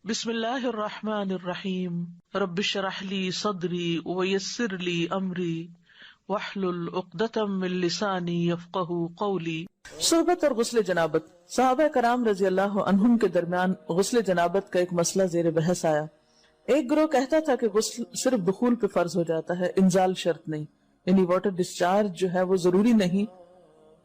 بسم اللہ الرحمن الرحیم رب اشرح لی صدری ویسر لی امری واحلل عقدۃ من لسانی یفقہوا قولی۔ صحبت اور غسل جنابت۔ صحابہ کرام رضی اللہ عنہم کے درمیان غسل جنابت کا ایک مسئلہ زیر بحث آیا۔ ایک گروہ کہتا تھا کہ غسل صرف دخول پہ فرض ہو جاتا ہے، انزال شرط نہیں، یعنی واٹر ڈسچارج جو ہے وہ ضروری نہیں۔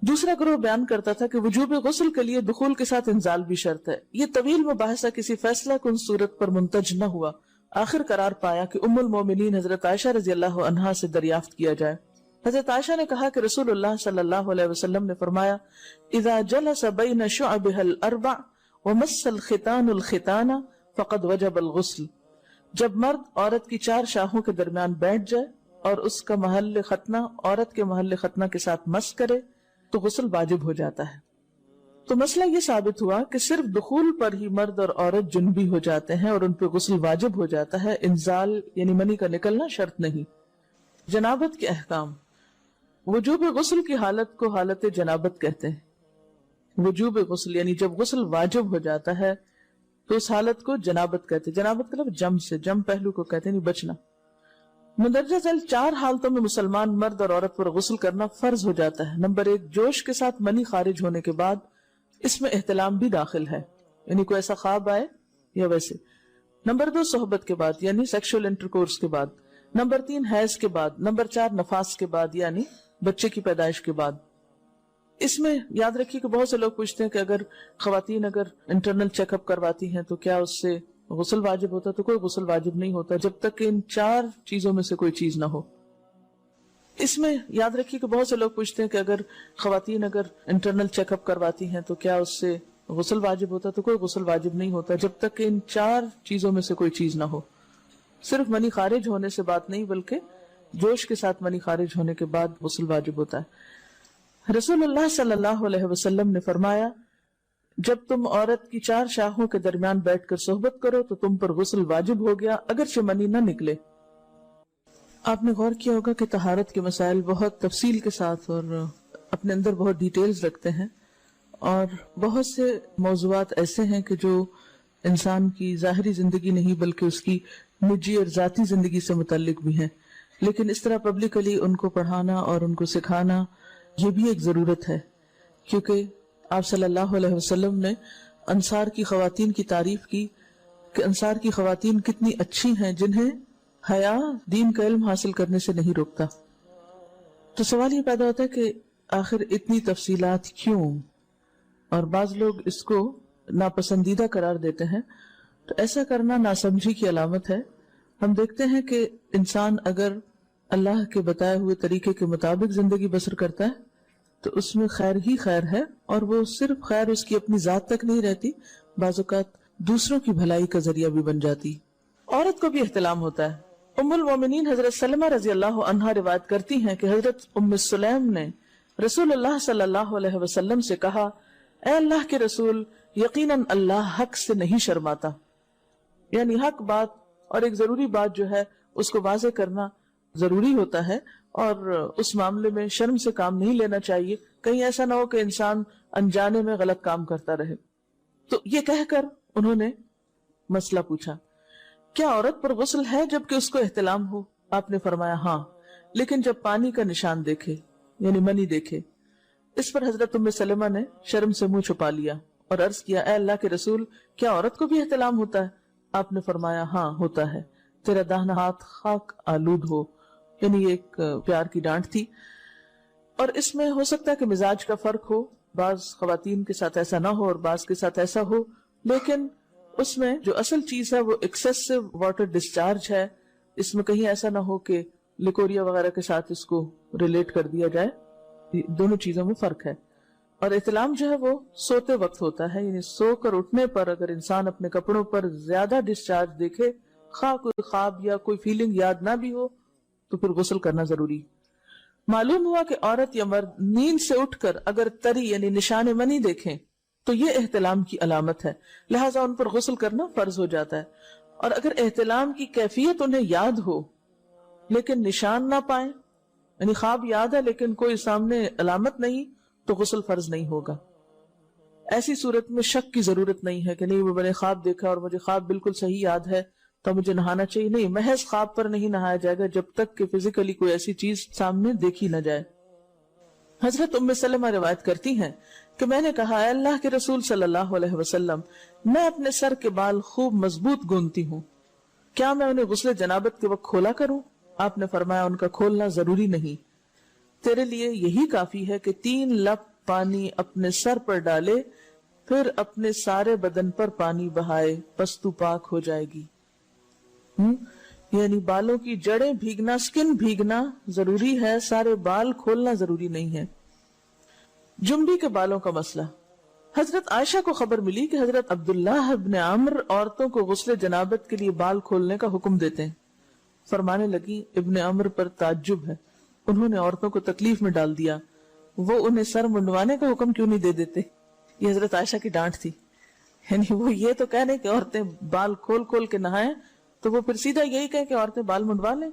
دوسرا گروہ بیان کرتا تھا کہ وجوب غسل کے لیے دخول کے ساتھ انزال بھی شرط ہے۔ یہ طویل مباحثہ کسی فیصلہ کن صورت پر منتج نہ ہوا۔ آخر قرار پایا کہ ام المومنین حضرت عائشہ رضی اللہ عنہا سے دریافت کیا جائے۔ حضرت عائشہ نے کہا کہ رسول اللہ صلی اللہ علیہ وسلم نے فرمایا، اذا جلس بین شعبها الاربع ومس الختان الختان فقد وجب الغسل۔ جب مرد عورت کی چار شاخوں کے درمیان بیٹھ جائے اور اس کا محل ختنہ عورت کے محل ختنہ کے ساتھ مس کرے تو غسل واجب ہو جاتا ہے۔ تو مسئلہ یہ ثابت ہوا کہ صرف دخول پر ہی مرد اور عورت جنبی ہو جاتے ہیں اور ان پہ غسل واجب ہو جاتا ہے، انزال یعنی منی کا نکلنا شرط نہیں۔ جنابت کے احکام۔ وجوب غسل کی حالت کو حالت جنابت کہتے ہیں۔ وجوب غسل یعنی جب غسل واجب ہو جاتا ہے تو اس حالت کو جنابت کہتے ہیں۔ جنابت کا لفظ جم سے، جم پہلو کو کہتے ہیں، نہیں بچنا۔ مندرجہ ذیل چار حالتوں میں مسلمان مرد اور عورت پر غسل کرنا فرض ہو جاتا ہے۔ نمبر 1، جوش کے ساتھ منی خارج ہونے کے بعد، اس میں احتلام بھی داخل ہے، یعنی کوئی ایسا خواب آئے یا ویسے۔ نمبر 2، صحبت کے بعد یعنی سیکشول انٹرکورس کے بعد۔ نمبر 3، حیض کے بعد۔ نمبر 4، نفاس کے بعد یعنی بچے کی پیدائش کے بعد۔ اس میں یاد رکھیے کہ بہت سے لوگ پوچھتے ہیں کہ اگر خواتین انٹرنل چیک اپ کرواتی ہیں تو کیا اس سے غسل واجب ہوتا؟ تو کوئی غسل واجب نہیں ہوتا جب تک کہ ان چار چیزوں میں سے کوئی چیز نہ ہو۔ اس میں یاد رکھیے کہ بہت سے لوگ پوچھتے ہیں کہ اگر خواتین انٹرنل چیک اپ کرواتی ہیں تو کیا اس سے غسل واجب ہوتا؟ تو کوئی غسل واجب نہیں ہوتا جب تک کہ ان چار چیزوں میں سے کوئی چیز نہ ہو۔ صرف منی خارج ہونے سے بات نہیں، بلکہ جوش کے ساتھ منی خارج ہونے کے بعد غسل واجب ہوتا ہے۔ رسول اللہ صلی اللہ علیہ وسلم نے فرمایا، جب تم عورت کی چار شاخوں کے درمیان بیٹھ کر صحبت کرو تو تم پر غسل واجب ہو گیا اگرچہ منی نہ نکلے۔ آپ نے غور کیا ہوگا کہ طہارت کے مسائل بہت تفصیل کے ساتھ اور اپنے اندر بہت ڈیٹیلز رکھتے ہیں، اور بہت سے موضوعات ایسے ہیں کہ جو انسان کی ظاہری زندگی نہیں بلکہ اس کی نجی اور ذاتی زندگی سے متعلق بھی ہیں، لیکن اس طرح پبلکلی ان کو پڑھانا اور ان کو سکھانا یہ بھی ایک ضرورت ہے، کیونکہ آپ صلی اللہ علیہ وسلم نے انصار کی خواتین کی تعریف کی کہ انصار کی خواتین کتنی اچھی ہیں جنہیں حیا دین کا علم حاصل کرنے سے نہیں روکتا۔ تو سوال یہ پیدا ہوتا ہے کہ آخر اتنی تفصیلات کیوں؟ اور بعض لوگ اس کو ناپسندیدہ قرار دیتے ہیں، تو ایسا کرنا ناسمجھی کی علامت ہے۔ ہم دیکھتے ہیں کہ انسان اگر اللہ کے بتائے ہوئے طریقے کے مطابق زندگی بسر کرتا ہے تو اس میں خیر ہی خیر ہے، اور وہ صرف خیر اس کی اپنی ذات تک نہیں رہتی، بعض اوقات دوسروں کی بھلائی کا ذریعہ بھی بن جاتی۔ عورت کو بھی احتلام ہوتا ہے۔ ام المومنین حضرت سلمہ رضی اللہ عنہا روایت کرتی ہیں کہ حضرت ام سلیم نے رسول اللہ صلی اللہ علیہ وسلم سے کہا، اے اللہ کے رسول، یقیناً اللہ حق سے نہیں شرماتا، یعنی حق بات اور ایک ضروری بات جو ہے اس کو واضح کرنا ضروری ہوتا ہے، اور اس معاملے میں شرم سے کام نہیں لینا چاہیے، کہیں ایسا نہ ہو کہ انسان انجانے میں غلط کام کرتا رہے۔ تو یہ کہہ کر انہوں نے مسئلہ پوچھا، کیا عورت پر غسل ہے جبکہ اس کو احتلام ہو؟ آپ نے فرمایا ہاں، لیکن جب پانی کا نشان دیکھے یعنی منی دیکھے۔ اس پر حضرت ام سلمہ نے شرم سے منہ چھپا لیا اور عرض کیا، اے اللہ کے رسول، کیا عورت کو بھی احتلام ہوتا ہے؟ آپ نے فرمایا ہاں ہوتا ہے، تیرا داہنا ہاتھ خاک آلود ہو، یعنی ایک پیار کی ڈانٹ تھی۔ اور اس میں ہو سکتا ہے کہ مزاج کا فرق ہو، بعض خواتین کے ساتھ ایسا نہ ہو اور بعض کے ساتھ ایسا ہو، لیکن اس میں جو اصل چیز ہے وہ ایکسیسو واٹر ڈسچارج ہے۔ اس میں کہیں ایسا نہ ہو کہ لیکوریا وغیرہ کے ساتھ اس کو ریلیٹ کر دیا جائے، دونوں چیزوں میں فرق ہے۔ اور احتلام جو ہے وہ سوتے وقت ہوتا ہے، یعنی سو کر اٹھنے پر اگر انسان اپنے کپڑوں پر زیادہ ڈسچارج دیکھے، خواہ کوئی خواب یا کوئی فیلنگ یاد نہ بھی ہو، تو پھر غسل کرنا ضروری۔ معلوم ہوا کہ عورت یا مرد نیند سے اٹھ کر اگر تری یعنی نشان منی دیکھیں تو یہ احتلام کی علامت ہے، لہٰذا ان پر غسل کرنا فرض ہو جاتا ہے۔ اور اگر احتلام کی کیفیت انہیں یاد ہو لیکن نشان نہ پائیں، یعنی خواب یاد ہے لیکن کوئی سامنے علامت نہیں، تو غسل فرض نہیں ہوگا۔ ایسی صورت میں شک کی ضرورت نہیں ہے کہ نہیں وہ میں نے خواب دیکھا اور مجھے خواب بالکل صحیح یاد ہے تو مجھے نہانا چاہیے. نہیں، محض خواب پر نہیں نہایا جائے گا جب تک کہ فزیکلی کوئی ایسی چیز سامنے دیکھی نہ جائے. حضرت ام سلمہ روایت کرتی ہیں کہ میں نے کہا، اے اللہ کے رسول صلی اللہ علیہ وسلم، میں اپنے سر کے بال خوب مضبوط گوندتی ہوں، کیا میں انہیں غسل جنابت کے وقت کھولا کروں؟ آپ نے فرمایا، ان کا کھولنا ضروری نہیں، تیرے لیے یہی کافی ہے کہ 3 لپ پانی اپنے سر پر ڈالے، پھر اپنے سارے بدن پر پانی بہائے، پس تو پاک ہو جائے گی. یعنی بالوں کی جڑیں بھیگنا، سکن بھیگنا ضروری ہے، سارے بال کھولنا ضروری نہیں ہے. جنبی کے بالوں کا مسئلہ. حضرت عائشہ کو خبر ملی کہ حضرت عبداللہ ابن عمرو عورتوں کو غسل جنابت کے لیے بال کھولنے کا حکم دیتے ہیں. فرمانے لگی، ابن عمرو پر تعجب ہے، انہوں نے عورتوں کو تکلیف میں ڈال دیا، وہ انہیں سر منڈوانے کا حکم کیوں نہیں دے دیتے؟ یہ حضرت عائشہ کی ڈانٹ تھی. یعنی وہ یہ تو کہنے کہ عورتیں بال کھول کھول کے نہائیں، تو وہ پھر سیدھا یہی کہیں کہ عورتیں بال منڈوا لیں.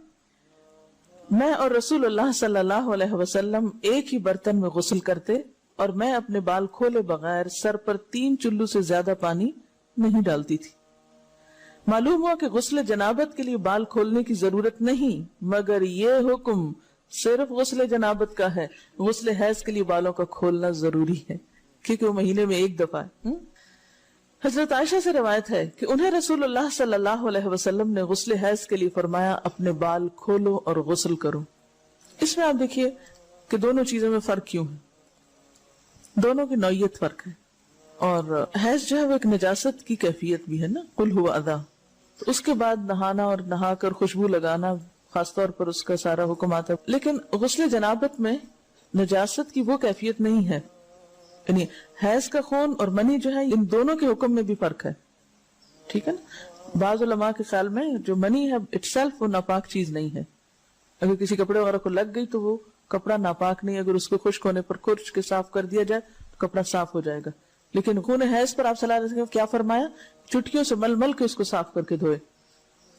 میں اور رسول اللہ صلی اللہ علیہ وسلم ایک ہی برتن میں غسل کرتے اور میں اپنے بال کھولے بغیر سر پر 3 چلو سے زیادہ پانی نہیں ڈالتی تھی. معلوم ہوا کہ غسل جنابت کے لیے بال کھولنے کی ضرورت نہیں، مگر یہ حکم صرف غسل جنابت کا ہے. غسل حیض کے لیے بالوں کا کھولنا ضروری ہے کیونکہ وہ مہینے میں ایک دفعہ ہے. حضرت عائشہ سے روایت ہے کہ انہیں رسول اللہ صلی اللہ علیہ وسلم نے غسل حیض کے لیے فرمایا، اپنے بال کھولو اور غسل کرو. اس میں آپ دیکھیے کہ دونوں چیزوں میں فرق کیوں ہے، دونوں کی نوعیت فرق ہے. اور حیض جو ہے وہ ایک نجاست کی کیفیت بھی ہے نا، قل ہوا اذی، تو اس کے بعد نہانا اور نہا کر خوشبو لگانا خاص طور پر اس کا سارا حکم آتا ہے. لیکن غسل جنابت میں نجاست کی وہ کیفیت نہیں ہے. یعنی حیض کا خون اور منی جو ہے ان دونوں کے حکم میں بھی فرق ہے. ٹھیک ہے نا. بعض علماء کے خیال میں جو منی ہے اٹ سیلف وہ ناپاک چیز نہیں ہے. اگر کسی کپڑے وغیرہ کو لگ گئی تو وہ کپڑا ناپاک نہیں، اگر اس کو خشک ہونے پر کھرچ کے صاف کر دیا جائے تو کپڑا صاف ہو جائے گا. لیکن خون حیض پر آپ صلی اللہ علیہ وسلم کیا فرمایا؟ چٹکیوں سے مل مل کے اس کو صاف کر کے دھوئے.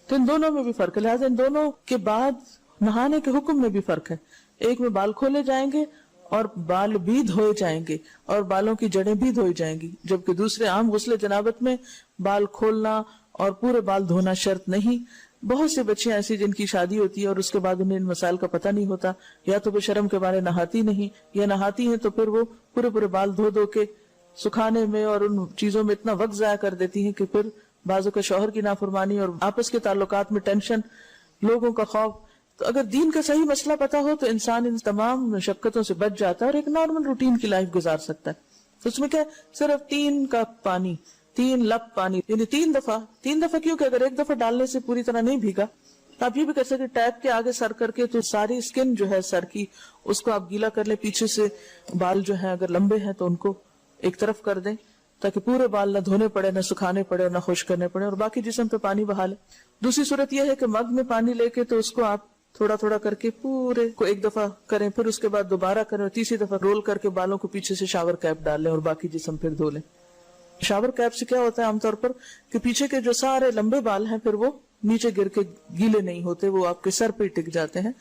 تو ان دونوں میں بھی فرق ہے. لہٰذا ان دونوں کے بعد نہانے کے حکم میں بھی فرق ہے. ایک میں بال کھولے جائیں گے اور بال بھی دھوئے جائیں گے اور بالوں کی جڑیں بھی دھوئی جائیں گی، جبکہ دوسرے عام غسل جنابت میں بال کھولنا اور پورے بال دھونا شرط نہیں. بہت سے بچیاں ایسی جن کی شادی ہوتی ہے اور اس کے بعد انہیں ان مسائل کا پتہ نہیں ہوتا، یا تو وہ شرم کے بارے نہاتی نہیں، یا نہاتی ہیں تو پھر وہ پورے بال دھو دھو کے سکھانے میں اور ان چیزوں میں اتنا وقت ضائع کر دیتی ہیں کہ پھر بعضوں کا شوہر کی نافرمانی اور آپس کے تعلقات میں ٹینشن، لوگوں کا خوف. تو اگر دین کا صحیح مسئلہ پتا ہو تو انسان ان تمام مشقتوں سے بچ جاتا ہے اور ایک نارمل روٹین کی لائف گزار سکتا ہے. تو اس میں کیا صرف 3 کپ پانی، 3 لپ پانی، یعنی 3 دفعہ کیوں کہ اگر ایک دفعہ ڈالنے سے پوری طرح نہیں بھیگا تو آپ یہ بھی کر سکتے ٹیپ کے آگے سر کر کے تو ساری اسکن جو ہے سر کی اس کو آپ گیلا کر لیں. پیچھے سے بال جو ہیں اگر لمبے ہیں تو ان کو ایک طرف کر دیں تاکہ پورے بال نہ دھونے پڑے، نہ سکھانے پڑے اور نہ خشک کرنے پڑے، اور باقی جسم پہ پانی بہا لیں. دوسری صورت یہ ہے کہ مگ میں پانی لے کے تو اس کو آپ تھوڑا تھوڑا کر کے پورے کو ایک دفعہ کریں، پھر اس کے بعد دوبارہ کریں اور تیسری دفعہ رول کر کے بالوں کو پیچھے سے شاور کیپ ڈال لیں اور باقی جسم پھر دھو لیں. شاور کیپ سے کیا ہوتا ہے عام طور پر کہ پیچھے کے جو سارے لمبے بال ہیں پھر وہ نیچے گر کے گیلے نہیں ہوتے، وہ آپ کے سر پہ ٹک جاتے ہیں.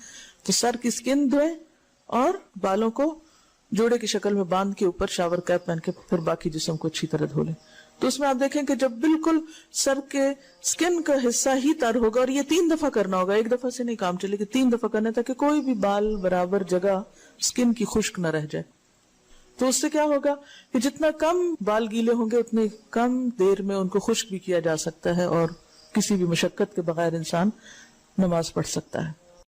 تو سر کی سکن دھوئیں اور بالوں کو جوڑے کی شکل میں باندھ کے اوپر شاور کیپ پہن کے پھر باقی جسم کو اچھی طرح دھو لیں. تو اس میں آپ دیکھیں کہ جب بالکل سر کے سکن کا حصہ ہی تر ہوگا، اور یہ 3 دفعہ کرنا ہوگا، ایک دفعہ سے نہیں کام چلے کہ 3 دفعہ کرنا، تاکہ کوئی بھی بال برابر جگہ سکن کی خشک نہ رہ جائے. تو اس سے کیا ہوگا کہ جتنا کم بال گیلے ہوں گے اتنے کم دیر میں ان کو خشک بھی کیا جا سکتا ہے اور کسی بھی مشقت کے بغیر انسان نماز پڑھ سکتا ہے.